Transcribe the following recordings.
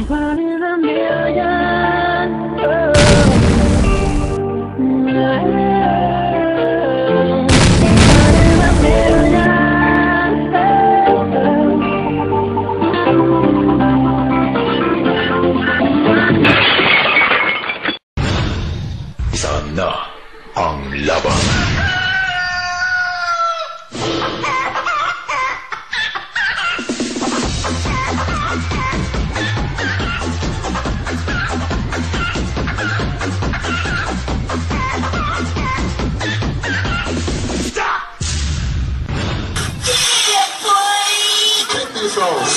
One in a million. Oh. Sana ang laban.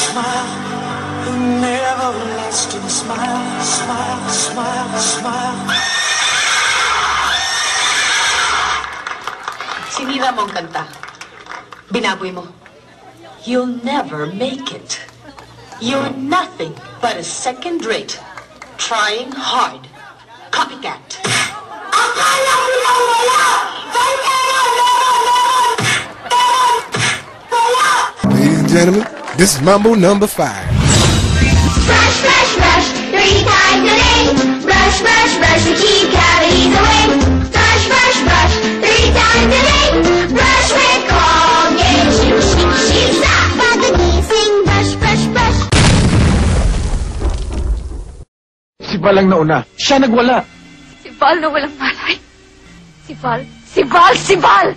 Smile, an everlasting smile, smile, smile, smile. Sinira mo ang kanta. Binaboy mo. You'll never make it. You're nothing but a second-rate, trying hard copycat. Akala mo lang wala! Ladies and gentlemen, this is Mambo number 5. Brush, brush, brush, 3 times a day. Brush, brush, brush to keep cavities away. Brush, brush, brush, 3 times a day. Brush with Colgate, she's not pagkagising. Brush, brush, brush. Si Val ang nauna. Siya nagwala. Si Val na walang malay. Si Val, si Val, si Val!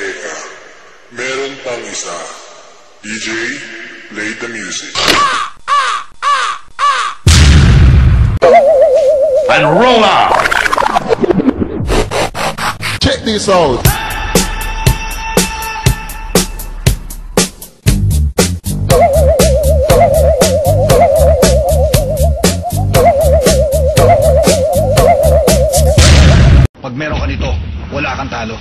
Teka. Meron pang isa. DJ, play the music. And roll out! Check this out. Pag meron ka nito, wala kang talo.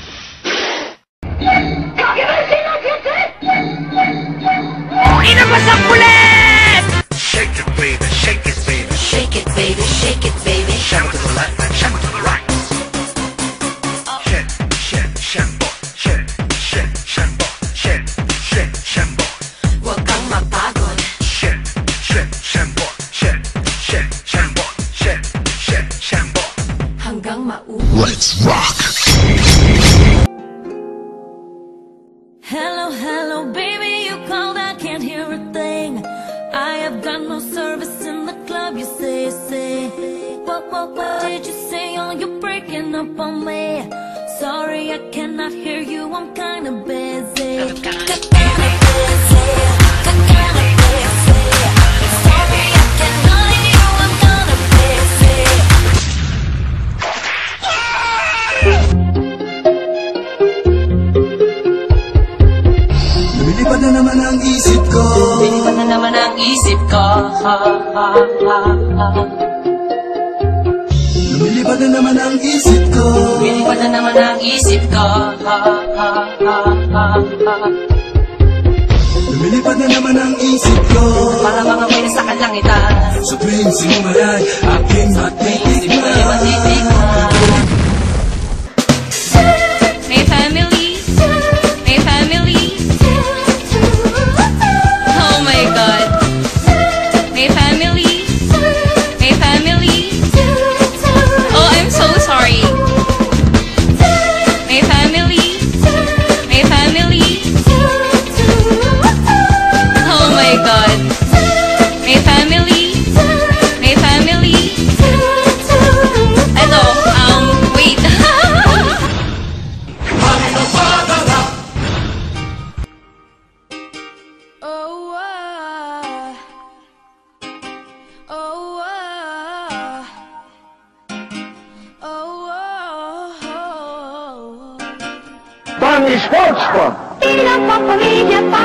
Inabasang pulis! Shake it, baby, shake it, baby. Shake it, baby, shake it, baby. Shake it to the left and shake it to the right. Shake. Huwag kang mapagod. Shake. Hanggang maubos. Let's rock. Hello, baby, you called, I can't hear a thing. I have got no service in the club, you say. What did you say? Oh, you're breaking up on me. Sorry, I cannot hear you, I'm kinda busy. Sorry, I cannot hear you, I'm kinda busy. Lumilipad na naman ang isip ko. Lumilipad na naman ang isip ko. Lumilipad na naman ang isip ko. Lumilipad na naman ang isip ko. Lumilipad na naman ang isip ko. Para mga may nasa kalangitan. Sa tuwing simulan, aking matitikman. May family. May family. Oh my God. May family. May family. Oh, I'm so sorry. May family. May family. Oh my God. May family. May family. Ano? Wait. Pinapapamilya pa